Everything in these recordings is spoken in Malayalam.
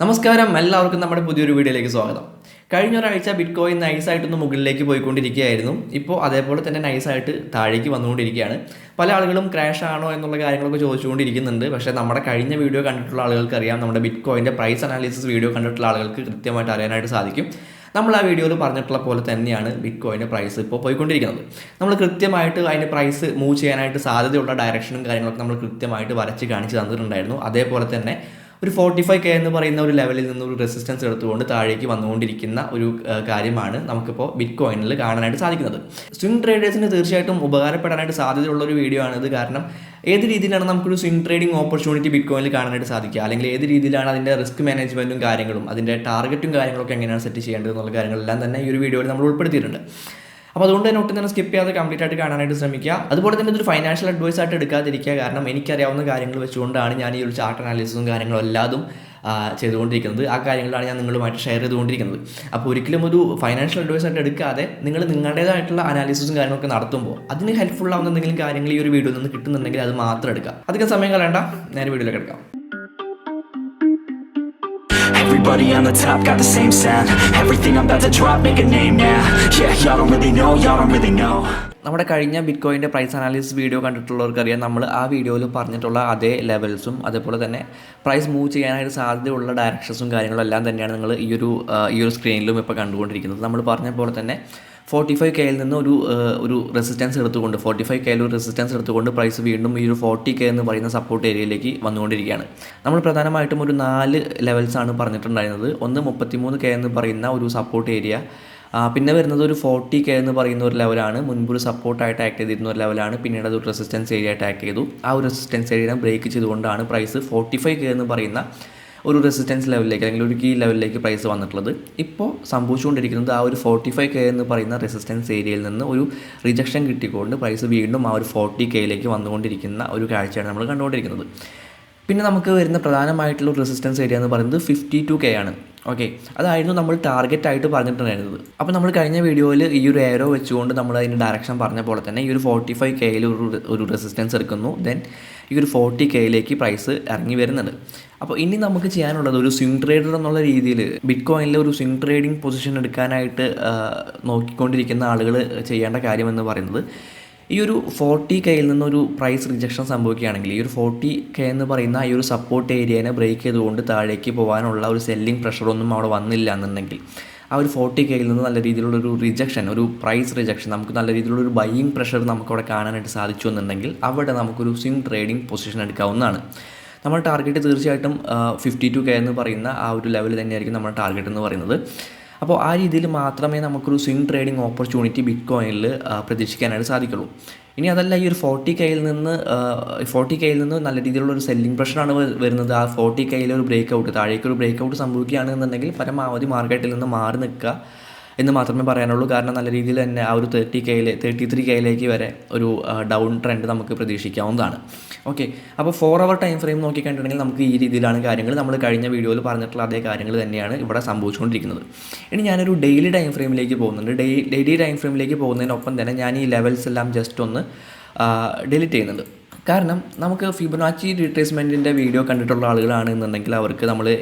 നമസ്കാരം, എല്ലാവർക്കും നമ്മുടെ പുതിയൊരു വീഡിയോയിലേക്ക് സ്വാഗതം. കഴിഞ്ഞ ഒരാഴ്ച ബിറ്റ് കോയിൻ നൈസായിട്ടൊന്ന് മുകളിലേക്ക് പോയിക്കൊണ്ടിരിക്കുകയായിരുന്നു. ഇപ്പോൾ അതേപോലെ തന്നെ നൈസായിട്ട് താഴേക്ക് വന്നുകൊണ്ടിരിക്കുകയാണ്. പല ആളുകളും ക്രാഷ് ആണോ എന്നുള്ള കാര്യങ്ങളൊക്കെ ചോദിച്ചുകൊണ്ടിരിക്കുന്നുണ്ട്. പക്ഷേ നമ്മുടെ കഴിഞ്ഞ വീഡിയോ കണ്ടിട്ടുള്ള ആളുകൾക്ക് അറിയാം, നമ്മുടെ ബിറ്റ് കോയിൻ്റെ പ്രൈസ് അനാലിസിസ് വീഡിയോ കണ്ടിട്ടുള്ള ആളുകൾക്ക് കൃത്യമായിട്ട് അറിയാനായിട്ട് സാധിക്കും. നമ്മൾ ആ വീഡിയോയിൽ പറഞ്ഞിട്ടുള്ള പോലെ തന്നെയാണ് ബിറ്റ് കോയിൻ്റെ പ്രൈസ് ഇപ്പോൾ പോയിക്കൊണ്ടിരിക്കുന്നത്. നമ്മൾ കൃത്യമായിട്ട് അതിൻ്റെ പ്രൈസ് മൂവ് ചെയ്യാനായിട്ട് സാധ്യതയുള്ള ഡയറക്ഷനും കാര്യങ്ങളൊക്കെ നമ്മൾ കൃത്യമായിട്ട് വരച്ച് കാണിച്ച് തന്നിട്ടുണ്ടായിരുന്നു. അതേപോലെ തന്നെ ഒരു 45K എന്ന് പറയുന്ന ഒരു ലെവലിൽ നിന്ന് ഒരു റെസിസ്റ്റൻസ് എടുത്തുകൊണ്ട് താഴേക്ക് വന്നുകൊണ്ടിരിക്കുന്ന ഒരു കാര്യമാണ് നമുക്കിപ്പോൾ ബിറ്റ് കോയിനിൽ കാണാനായിട്ട് സാധിക്കുന്നത്. സ്വിംഗ് ട്രേഡേഴ്സിന് തീർച്ചയായിട്ടും ഉപകാരപ്പെടാനായിട്ട് സാധ്യതയുള്ള ഒരു വീഡിയോ ആണിത്. കാരണം ഏത് രീതിയിലാണ് നമുക്കൊരു സ്വിംഗ് ട്രേഡിംഗ് ഓപ്പർച്യൂണിറ്റി ബിറ്റ് കോയിനിൽ കാണാനായിട്ട് സാധിക്കുക, അല്ലെങ്കിൽ ഏത് രീതിയിലാണ് അതിൻ്റെ റിസ്ക് മാനേജ്മെൻറ്റും കാര്യങ്ങളും അതിൻ്റെ ടാർഗറ്റും കാര്യങ്ങളൊക്കെ എങ്ങനെയാണ് സെറ്റ് ചെയ്യേണ്ടത് എന്നുള്ള കാര്യങ്ങളെല്ലാം തന്നെ ഈ ഒരു വീഡിയോയിൽ നമ്മൾ ഉൾപ്പെടുത്തിയിട്ടുണ്ട്. അപ്പോൾ അതുകൊണ്ട് തന്നെ ഒട്ടും തന്നെ സ്കിപ്പ് ചെയ്യാതെ കംപ്ലീറ്റ് ആയിട്ട് കാണാനായിട്ട് ശ്രമിക്കുക. അതുപോലെ തന്നെ ഇതൊരു ഫൈനാൻഷ്യൽ അഡ്വൈസ് ആയിട്ട് എടുക്കാതിരിക്കുക. കാരണം എനിക്കറിയാവുന്ന കാര്യങ്ങൾ വെച്ചുകൊണ്ടാണ് ഞാൻ ഈ ഒരു ചാർട്ട് അനാലിസിസും കാര്യങ്ങളും എല്ലാതും ചെയ്തുകൊണ്ടിരിക്കുന്നത്. ആ കാര്യങ്ങളാണ് ഞാൻ നിങ്ങളുമായിട്ട് ഷെയർ ചെയ്തുകൊണ്ടിരിക്കുന്നത്. അപ്പോൾ ഒരിക്കലും ഒരു ഫൈനാൻഷ്യൽ അഡ്വൈസ് ആയിട്ട് എടുക്കാതെ നിങ്ങൾ നിങ്ങളുടേതായിട്ടുള്ള അനാലിസിസും കാര്യങ്ങളൊക്കെ നടത്തുമ്പോൾ അതിന് ഹെൽപ്ഫുൾ ആവുന്ന എന്തെങ്കിലും കാര്യങ്ങൾ ഈ ഒരു വീഡിയോയിൽ നിന്ന് കിട്ടുന്നുണ്ടെങ്കിൽ അത് മാത്രം എടുക്കുക. അധികം സമയം കളയണ്ട, നേരെ വീഡിയോയിലേക്ക് എടുക്കാം. Everybody on the top got the same sound. Everything I'm about to drop, make a name now. Yeah, y'all don't really know. നമ്മുടെ കഴിഞ്ഞ ബിറ്റ് കോയിൻ്റെ പ്രൈസ് അനാലിസിസ് വീഡിയോ കണ്ടിട്ടുള്ളവർക്കറിയാം, നമ്മൾ ആ വീഡിയോയിൽ പറഞ്ഞിട്ടുള്ള അതേ ലെവൽസും അതേപോലെ തന്നെ പ്രൈസ് മൂവ് ചെയ്യാനായിട്ട് സാധ്യതയുള്ള ഡയറക്ഷൻസും കാര്യങ്ങളും എല്ലാം തന്നെയാണ് നിങ്ങൾ ഈ ഒരു സ്ക്രീനിലും ഇപ്പോൾ കണ്ടുകൊണ്ടിരിക്കുന്നത്. നമ്മൾ പറഞ്ഞ പോലെ തന്നെ 45K നിന്ന് ഒരു റെസിസ്റ്റൻസ് എടുത്തുകൊണ്ട് 45K ഒരു റെസിസ്റ്റൻസ് എടുത്തുകൊണ്ട് പ്രൈസ് വീണ്ടും ഈ ഒരു 40K എന്ന് പറയുന്ന സപ്പോർട്ട് ഏരിയയിലേക്ക് വന്നുകൊണ്ടിരിക്കുകയാണ്. നമ്മൾ പ്രധാനമായിട്ടും ഒരു 4 ലെവൽസാണ് പറഞ്ഞിട്ടുണ്ടായിരുന്നത്. ഒന്ന് 33K എന്ന് പറയുന്ന ഒരു സപ്പോർട്ട് ഏരിയ, പിന്നെ വരുന്നത് ഒരു 40K എന്ന് പറയുന്ന ഒരു ലെവലാണ്. മുൻപൊരു സപ്പോർട്ടായിട്ട് ആക്ട് ചെയ്തിരുന്ന ഒരു ലെവലാണ്. പിന്നീട് അതൊരു റെസിസ്റ്റൻസ് ഏരിയ ആയിട്ട് ആക്ട് ചെയ്തു. ആ ഒരു റെസിസ്റ്റൻസ് ഏരിയ ബ്രേക്ക് ചെയ്തുകൊണ്ടാണ് പ്രൈസ് 45K എന്ന് പറയുന്ന ഒരു റെസിസ്റ്റൻസ് ലെവലിലേക്ക് അല്ലെങ്കിൽ ഒരു കീ ലെവലിലേക്ക് പ്രൈസ് വന്നിട്ടുള്ളത്. ഇപ്പോൾ സംഭവിച്ചുകൊണ്ടിരിക്കുന്നത് ആ ഒരു 45K എന്ന് പറയുന്ന റെസിസ്റ്റൻസ് ഏരിയയിൽ നിന്ന് ഒരു റിജക്ഷൻ കിട്ടിക്കൊണ്ട് പ്രൈസ് വീണ്ടും ആ ഒരു 40Kയിലേക്ക് വന്നുകൊണ്ടിരിക്കുന്ന ഒരു കാഴ്ചയാണ് നമ്മൾ കണ്ടുകൊണ്ടിരിക്കുന്നത്. പിന്നെ നമുക്ക് വരുന്ന പ്രധാനമായിട്ടുള്ള റെസിസ്റ്റൻസ് ഏരിയ എന്ന് പറയുന്നത് 52K ആണ്. ഓക്കെ, അതായിരുന്നു നമ്മൾ ടാർഗറ്റായിട്ട് പറഞ്ഞിട്ടുണ്ടായിരുന്നത്. അപ്പോൾ നമ്മൾ കഴിഞ്ഞ വീഡിയോയിൽ ഈ ഒരു ഏരോ വെച്ചുകൊണ്ട് നമ്മൾ അതിൻ്റെ ഡയറക്ഷൻ പറഞ്ഞ പോലെ തന്നെ ഈ ഒരു 45Kയിൽ ഒരു റെസിസ്റ്റൻസ് എടുക്കുന്നു. ദെൻ ഈ ഒരു 40Kയിലേക്ക് പ്രൈസ് ഇറങ്ങി വരുന്നുണ്ട്. അപ്പോൾ ഇനി നമുക്ക് ചെയ്യാനുള്ളത് ഒരു സ്വിംഗ് ട്രേഡർ എന്നുള്ള രീതിയിൽ ബിറ്റ് കോയിനിൽ ഒരു സ്വിംഗ് ട്രേഡിംഗ് പൊസിഷൻ എടുക്കാനായിട്ട് നോക്കിക്കൊണ്ടിരിക്കുന്ന ആളുകൾ ചെയ്യേണ്ട കാര്യമെന്ന് പറയുന്നത്, ഈ ഒരു 40Kയിൽ നിന്നൊരു പ്രൈസ് റിജക്ഷൻ സംഭവിക്കുകയാണെങ്കിൽ ഈ ഒരു 40K എന്ന് പറയുന്ന ഈ ഒരു സപ്പോർട്ട് ഏരിയനെ ബ്രേക്ക് ചെയ്തുകൊണ്ട് താഴേക്ക് പോകാനുള്ള ഒരു സെല്ലിംഗ് പ്രഷറൊന്നും അവിടെ വന്നില്ല എന്നുണ്ടെങ്കിൽ ആ ഒരു 40Kയിൽ നിന്ന് നല്ല രീതിയിലുള്ളൊരു റിജക്ഷൻ, ഒരു പ്രൈസ് റിജക്ഷൻ, നമുക്ക് നല്ല രീതിയിലുള്ളൊരു ബൈയിങ് പ്രഷർ നമുക്കവിടെ കാണാനായിട്ട് സാധിച്ചു എന്നുണ്ടെങ്കിൽ അവിടെ നമുക്കൊരു സ്വിംഗ് ട്രേഡിംഗ് പൊസിഷൻ എടുക്കാവുന്നതാണ്. നമ്മുടെ ടാർഗറ്റ് തീർച്ചയായിട്ടും 52K എന്ന് പറയുന്ന ആ ഒരു ലെവൽ തന്നെയായിരിക്കും നമ്മുടെ ടാർഗറ്റ് എന്ന് പറയുന്നത്. അപ്പോൾ ആ രീതിയിൽ മാത്രമേ നമുക്കൊരു സ്വിംഗ് ട്രേഡിംഗ് ഓപ്പർച്യൂണിറ്റി ബിറ്റ് കോയിനിൽ പ്രതീക്ഷിക്കാനായിട്ട് സാധിക്കുള്ളൂ. ഇനി അതല്ല, ഈ ഒരു 40Kയിൽ നിന്ന് നല്ല രീതിയിലുള്ള ഒരു സെല്ലിംഗ് പ്രഷറാണ് വരുന്നത്. ആ 40Kയിൽ ഒരു ബ്രേക്ക് ഔട്ട്, താഴേക്ക് ഒരു ബ്രേക്ക് ഔട്ട് സംഭവിക്കുകയാണെന്നുണ്ടെങ്കിൽ പരമാവധി മാർക്കറ്റിൽ നിന്ന് മാറി നിൽക്കുക എന്ന് മാത്രമേ പറയാനുള്ളൂ. കാരണം നല്ല രീതിയിൽ തന്നെ ആ ഒരു 33Kയിലേക്ക് വരെ ഒരു ഡൗൺ ട്രെൻഡ് നമുക്ക് പ്രതീക്ഷിക്കാവുന്നതാണ്. ഓക്കെ, അപ്പോൾ 4 hour ടൈം ഫ്രെയിം നോക്കിക്കണ്ടിട്ടുണ്ടെങ്കിൽ നമുക്ക് ഈ രീതിയിലാണ് കാര്യങ്ങൾ. നമ്മൾ കഴിഞ്ഞ വീഡിയോയിൽ പറഞ്ഞിട്ടുള്ള അതേ കാര്യങ്ങൾ തന്നെയാണ് ഇവിടെ സംഭവിച്ചുകൊണ്ടിരിക്കുന്നത്. ഇനി ഞാനൊരു ഡെയിലി ടൈം ഫ്രെയിമിലേക്ക് പോകുന്നുണ്ട്. ഡെയിലി ടൈം ഫ്രെയിമിലേക്ക് പോകുന്നതിനൊപ്പം തന്നെ ഞാൻ ഈ ലെവൽസ് എല്ലാം ജസ്റ്റ് ഒന്ന് ഡിലീറ്റ് ചെയ്യുന്നുണ്ട്. കാരണം നമുക്ക് ഫിബൊനാച്ചി റീട്രേസ്മെൻറ്റിൻ്റെ വീഡിയോ കണ്ടിട്ടുള്ള ആളുകളാണെന്നുണ്ടെങ്കിൽ അവർക്ക്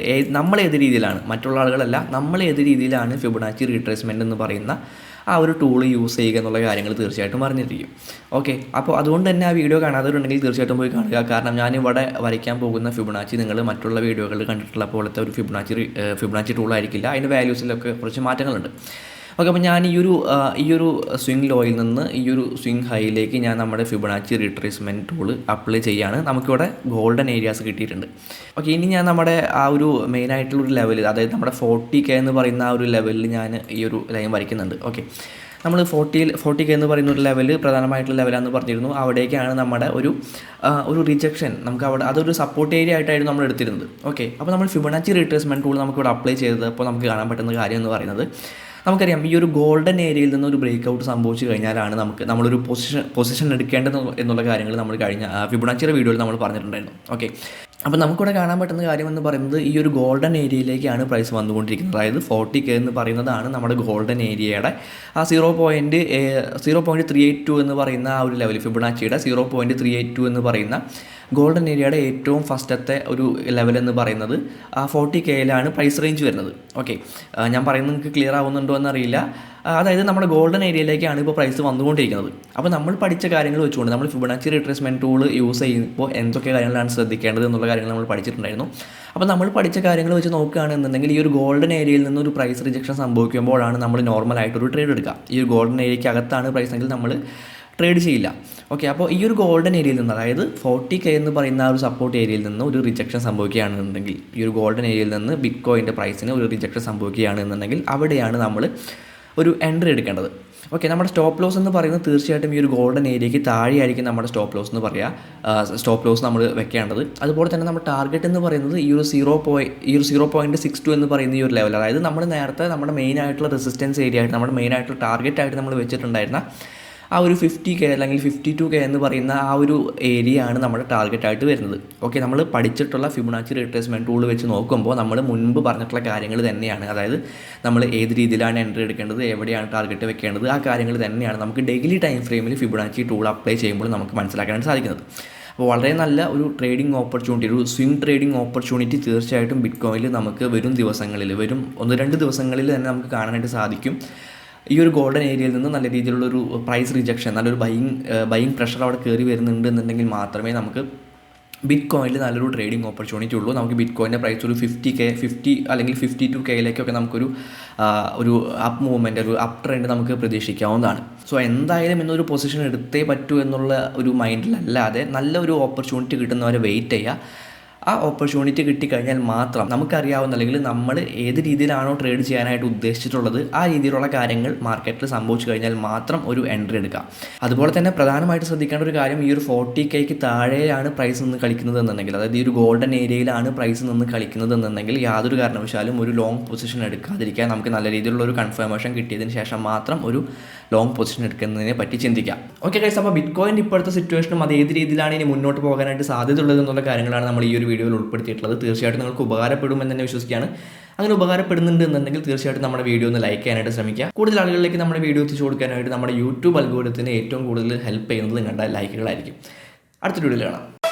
നമ്മൾ ഏത് രീതിയിലാണ്, മറ്റുള്ള ആളുകളല്ല, നമ്മൾ ഏത് രീതിയിലാണ് ഫിബൊനാച്ചി റീട്രേസ്മെൻറ്റ് എന്ന് പറയുന്ന ആ ഒരു ടൂൾ യൂസ് ചെയ്യുക എന്നുള്ള കാര്യങ്ങൾ തീർച്ചയായിട്ടും അറിഞ്ഞിരിക്കും. ഓക്കെ, അപ്പോൾ അതുകൊണ്ട് തന്നെ ആ വീഡിയോ കാണാത്തവരുണ്ടെങ്കിൽ തീർച്ചയായിട്ടും പോയി കാണുക. കാരണം ഞാനിവിടെ വരയ്ക്കാൻ പോകുന്ന ഫിബൊനാച്ചി നിങ്ങൾ മറ്റുള്ള വീഡിയോകളിൽ കണ്ടിട്ടുള്ള പോലത്തെ ഒരു ഫിബൊനാച്ചി ടൂൾ ആയിരിക്കില്ല. അതിൻ്റെ വാല്യൂസിലൊക്കെ കുറച്ച് മാറ്റങ്ങളുണ്ട്. ഓക്കെ, അപ്പോൾ ഞാൻ ഈ ഒരു സ്വിംഗ് ലോയിൽ നിന്ന് ഈ ഒരു സ്വിംഗ് ഹൈയിലേക്ക് ഞാൻ നമ്മുടെ ഫിബൊനാച്ചി റീട്രേസ്മെൻറ്റ് ടൂൾ അപ്ലൈ ചെയ്യുകയാണ്. നമുക്കിവിടെ ഗോൾഡൻ ഏരിയാസ് കിട്ടിയിട്ടുണ്ട്. ഓക്കെ, ഇനി ഞാൻ നമ്മുടെ ആ ഒരു മെയിനായിട്ടുള്ളൊരു ലെവൽ, അതായത് നമ്മുടെ 40K എന്ന് പറയുന്ന ആ ഒരു ലെവലിൽ ഞാൻ ഈ ഒരു ലൈൻ വരയ്ക്കുന്നുണ്ട്. ഓക്കെ, നമ്മൾ 40K എന്ന് പറയുന്ന ഒരു ലെവൽ പ്രധാനമായിട്ടുള്ള ലെവലാണെന്ന് പറഞ്ഞിരുന്നു. അവിടേക്കാണ് നമ്മുടെ ഒരു റിജക്ഷൻ, നമുക്ക് അവിടെ അതൊരു സപ്പോർട്ട് ഏരിയ ആയിട്ടായിരുന്നു നമ്മൾ എടുത്തിരുന്നത്. ഓക്കെ, അപ്പോൾ നമ്മൾ ഫിബൊനാച്ചി റീട്രേസ്മെൻറ്റ് ടൂൾ നമുക്കിവിടെ അപ്ലൈ ചെയ്തപ്പോൾ നമുക്ക് കാണാൻ പറ്റുന്ന കാര്യം എന്ന് പറയുന്നത്, നമുക്കറിയാം ഈ ഒരു ഗോൾഡൻ ഏരിയയിൽ നിന്ന് ഒരു ബ്രേക്ക് ഔട്ട് സംഭവിച്ചു കഴിഞ്ഞാലാണ് നമ്മളൊരു പൊസിഷൻ എടുക്കേണ്ടത് എന്നുള്ള കാര്യങ്ങൾ നമ്മൾ കഴിഞ്ഞ ഫിബൊനാച്ചിയുടെ വീഡിയോയിൽ നമ്മൾ പറഞ്ഞിട്ടുണ്ടായിരുന്നു. ഓക്കെ, അപ്പോൾ നമുക്കിവിടെ കാണാൻ പറ്റുന്ന കാര്യം എന്ന് പറയുന്നത് ഈ ഒരു ഗോൾഡൻ ഏരിയയിലേക്കാണ് പ്രൈസ് വന്നുകൊണ്ടിരിക്കുന്നത്. അതായത് 40K എന്ന് പറയുന്നതാണ് നമ്മുടെ ഗോൾഡൻ ഏരിയയുടെ ആ 0.382 എന്ന് പറയുന്ന ആ ഒരു ലെവൽ, ഫിബൊനാച്ചിയുടെ 0.382 എന്ന് പറയുന്ന ഗോൾഡൻ ഏരിയയുടെ ഏറ്റവും ഫസ്റ്റത്തെ ഒരു ലെവൽ എന്ന് പറയുന്നത് 40Kയിലാണ് പ്രൈസ് റേഞ്ച് വരുന്നത്. ഓക്കെ, ഞാൻ പറയുന്നത് നിങ്ങൾക്ക് ക്ലിയർ ആവുന്നുണ്ടോ എന്നറിയില്ല. അതായത് നമ്മുടെ ഗോൾഡൻ ഏരിയയിലേക്കാണ് ഇപ്പോൾ പ്രൈസ് വന്നുകൊണ്ടിരിക്കുന്നത്. അപ്പോൾ നമ്മൾ പഠിച്ച കാര്യങ്ങൾ വെച്ചുകൊണ്ട് നമ്മൾ ഫിബൊനാച്ചി റിട്രേസ്മെൻറ്റ് ടൂൾ യൂസ് ചെയ്യുമ്പോൾ എന്തൊക്കെ കാര്യങ്ങളാണ് ശ്രദ്ധിക്കേണ്ടത് എന്നുള്ള കാര്യങ്ങൾ നമ്മൾ പഠിച്ചിട്ടുണ്ടായിരുന്നു. അപ്പോൾ നമ്മൾ പഠിച്ച കാര്യങ്ങൾ വെച്ച് നോക്കുകയാണെന്നുണ്ടെങ്കിൽ ഈ ഒരു ഗോൾഡൻ ഏരിയയിൽ നിന്ന് ഒരു പ്രൈസ് റിജക്ഷൻ സംഭവിക്കുമ്പോഴാണ് നമ്മൾ നോർമലായിട്ടൊരു ട്രേഡ് എടുക്കുക. ഈ ഒരു ഗോൾഡൻ ഏരിയയ്ക്ക് അകത്താണ് പ്രൈസ് എങ്കിൽ നമ്മൾ ട്രേഡ് ചെയ്യില്ല. ഓക്കെ, അപ്പോൾ ഈ ഒരു ഗോൾഡൻ ഏരിയയിൽ നിന്ന്, അതായത് 40K എന്ന് പറയുന്ന ആ ഒരു സപ്പോർട്ട് ഏരിയയിൽ നിന്ന് ഒരു റിജക്ഷൻ സംഭവിക്കുകയാണെന്നുണ്ടെങ്കിൽ, ഈ ഒരു ഗോൾഡൻ ഏരിയയിൽ നിന്ന് ബിറ്റ്കോയിൻ്റെ പ്രൈസിന് ഒരു റിജക്ഷൻ സംഭവിക്കുകയാണെന്നുണ്ടെങ്കിൽ അവിടെയാണ് നമ്മൾ ഒരു എൻട്രി എടുക്കേണ്ടത്. ഓക്കെ, നമ്മുടെ സ്റ്റോപ്പ് ലോസ് എന്ന് പറയുന്നത് തീർച്ചയായിട്ടും ഈ ഒരു ഗോൾഡൻ ഏരിയയ്ക്ക് താഴെയായിരിക്കും നമ്മുടെ സ്റ്റോപ്പ് ലോസ് എന്ന് പറയുക. സ്റ്റോപ്പ് ലോസ് നമ്മൾ വെക്കേണ്ടത്. അതുപോലെ തന്നെ നമ്മുടെ ടാർഗറ്റ് എന്ന് പറയുന്നത് ഈ ഒരു 0.62 എന്ന് പറയുന്ന ഈ ഒരു ലെവൽ, അതായത് നമ്മൾ നേരത്തെ നമ്മുടെ മെയിൻ ആയിട്ടുള്ള റെസിസ്റ്റൻസ് ഏരിയ ആയിട്ട്, നമ്മുടെ മെയിൻ ആയിട്ടുള്ള ടാർഗറ്റ് ആയിട്ട് നമ്മൾ വെച്ചിട്ടുണ്ടായിരുന്ന ആ ഒരു 50K അല്ലെങ്കിൽ 52K എന്ന് പറയുന്ന ആ ഒരു ഏരിയ ആണ് നമ്മുടെ ടാർഗറ്റായിട്ട് വരുന്നത്. ഓക്കെ, നമ്മൾ പഠിച്ചിട്ടുള്ള ഫിബൊനാച്ചി റിട്രേസ്മെൻറ്റ് ടൂൾ വെച്ച് നോക്കുമ്പോൾ നമ്മൾ മുൻപ് പറഞ്ഞിട്ടുള്ള കാര്യങ്ങൾ തന്നെയാണ്. അതായത് നമ്മൾ ഏത് രീതിയിലാണ് എൻട്രി എടുക്കേണ്ടത്, എവിടെയാണ് ടാർഗറ്റ് വെക്കേണ്ടത്, ആ കാര്യങ്ങൾ തന്നെയാണ് നമുക്ക് ഡെയിലി ടൈം ഫ്രെയിമിൽ ഫിബൊനാച്ചി ടൂൾ അപ്ലൈ ചെയ്യുമ്പോൾ നമുക്ക് മനസ്സിലാക്കാനായിട്ട് സാധിക്കുന്നത്. അപ്പോൾ വളരെ നല്ല ഒരു ട്രേഡിംഗ് ഓപ്പർച്യൂണിറ്റി, ഒരു സ്വിംഗ് ട്രേഡിംഗ് ഓപ്പർച്യൂണിറ്റി തീർച്ചയായിട്ടും ബിറ്റ്കോയിനിൽ നമുക്ക് വരും 1-2 ദിവസങ്ങളിൽ തന്നെ നമുക്ക് കാണാനായിട്ട് സാധിക്കും. ഈ ഒരു ഗോൾഡൻ ഏരിയയിൽ നിന്ന് നല്ല രീതിയിലുള്ളൊരു പ്രൈസ് റിജക്ഷൻ, നല്ലൊരു ബൈയിങ് പ്രഷർ അവിടെ കയറി വരുന്നുണ്ട് എന്നുണ്ടെങ്കിൽ മാത്രമേ നമുക്ക് ബിറ്റ്കോയിനിൽ നല്ലൊരു ട്രേഡിംഗ് ഓപ്പർച്യൂണിറ്റി ഉള്ളൂ. നമുക്ക് ബിറ്റ്കോയിൻ്റെ പ്രൈസ് ഒരു 50 അല്ലെങ്കിൽ 52Kയിലേക്കൊക്കെ നമുക്കൊരു അപ്പ് മൂവ്മെൻറ്റ്, ഒരു അപ്പ് ട്രെൻഡ് നമുക്ക് പ്രതീക്ഷിക്കാവുന്നതാണ്. സോ എന്തായാലും ഇന്നൊരു പൊസിഷൻ എടുത്തേ പറ്റൂ എന്നുള്ള ഒരു മൈൻഡിലല്ലാതെ നല്ലൊരു ഓപ്പർച്യൂണിറ്റി കിട്ടുന്നവരെ വെയിറ്റ് ചെയ്യുക. ആ ഓപ്പർച്യൂണിറ്റി കിട്ടിക്കഴിഞ്ഞാൽ മാത്രം നമുക്കറിയാവുന്ന, അല്ലെങ്കിൽ നമ്മൾ ഏത് രീതിയിലാണോ ട്രേഡ് ചെയ്യാനായിട്ട് ഉദ്ദേശിച്ചിട്ടുള്ളത് ആ രീതിയിലുള്ള കാര്യങ്ങൾ മാർക്കറ്റിൽ സംഭവിച്ചു കഴിഞ്ഞാൽ മാത്രം ഒരു എൻട്രി എടുക്കാം. അതുപോലെ തന്നെ പ്രധാനമായിട്ട് ശ്രദ്ധിക്കേണ്ട ഒരു കാര്യം, ഈ ഒരു 40Kയ്ക്ക് താഴെയാണ് പ്രൈസ് നിന്ന് കളിക്കുന്നത് എന്നുണ്ടെങ്കിൽ, അതായത് ഈ ഒരു ഗോൾഡൻ ഏരിയയിലാണ് പ്രൈസ് നിന്ന് കളിക്കുന്നത് എന്നുണ്ടെങ്കിൽ യാതൊരു കാരണവശാലും ഒരു ലോങ് പൊസിഷൻ എടുക്കാതിരിക്കാൻ, നമുക്ക് നല്ല രീതിയിലുള്ള ഒരു കൺഫർമേഷൻ കിട്ടിയതിന് ശേഷം മാത്രം ഒരു ലോങ് പൊസിഷൻ എടുക്കുന്നതിനെ പറ്റി ചിന്തിക്കാം. ഓക്കെ ഗൈസ്, അപ്പോൾ ബിറ്റ്കോയിൻ ഇപ്പോഴത്തെ സിറ്റുവേഷനും അത് ഏത് രീതിയിലാണ് ഇനി മുന്നോട്ട് പോകാനായിട്ട് സാധ്യതയുള്ളത് എന്നുള്ള കാര്യങ്ങളാണ് നമ്മൾ ഈ ഒരു വീഡിയോയിൽ ഉൾപ്പെടുത്തിയിട്ടുള്ളത്. തീർച്ചയായിട്ടും നിങ്ങൾക്ക് ഉപകാരപ്പെടുമെന്ന് തന്നെ വിശ്വസിക്കുകയാണ്. അങ്ങനെ ഉപകാരപ്പെടുന്നുണ്ട് എന്നുണ്ടെങ്കിൽ തീർച്ചയായിട്ടും നമ്മുടെ വീഡിയോ ഒന്ന് ലൈക്ക് ചെയ്യാനായിട്ട് ശ്രമിക്കുക. കൂടുതൽ ആളുകളിലേക്ക് നമ്മുടെ വീഡിയോ എത്തിച്ചു കൊടുക്കാനായിട്ട് നമ്മുടെ യൂട്യൂബ് അൽഗോരിതത്തിന് ഏറ്റവും കൂടുതൽ ഹെൽപ്പ് ചെയ്യുന്നത് നിങ്ങളുടെ ലൈക്കുകളായിരിക്കും. അടുത്ത വീഡിയോയിൽ കാണാം.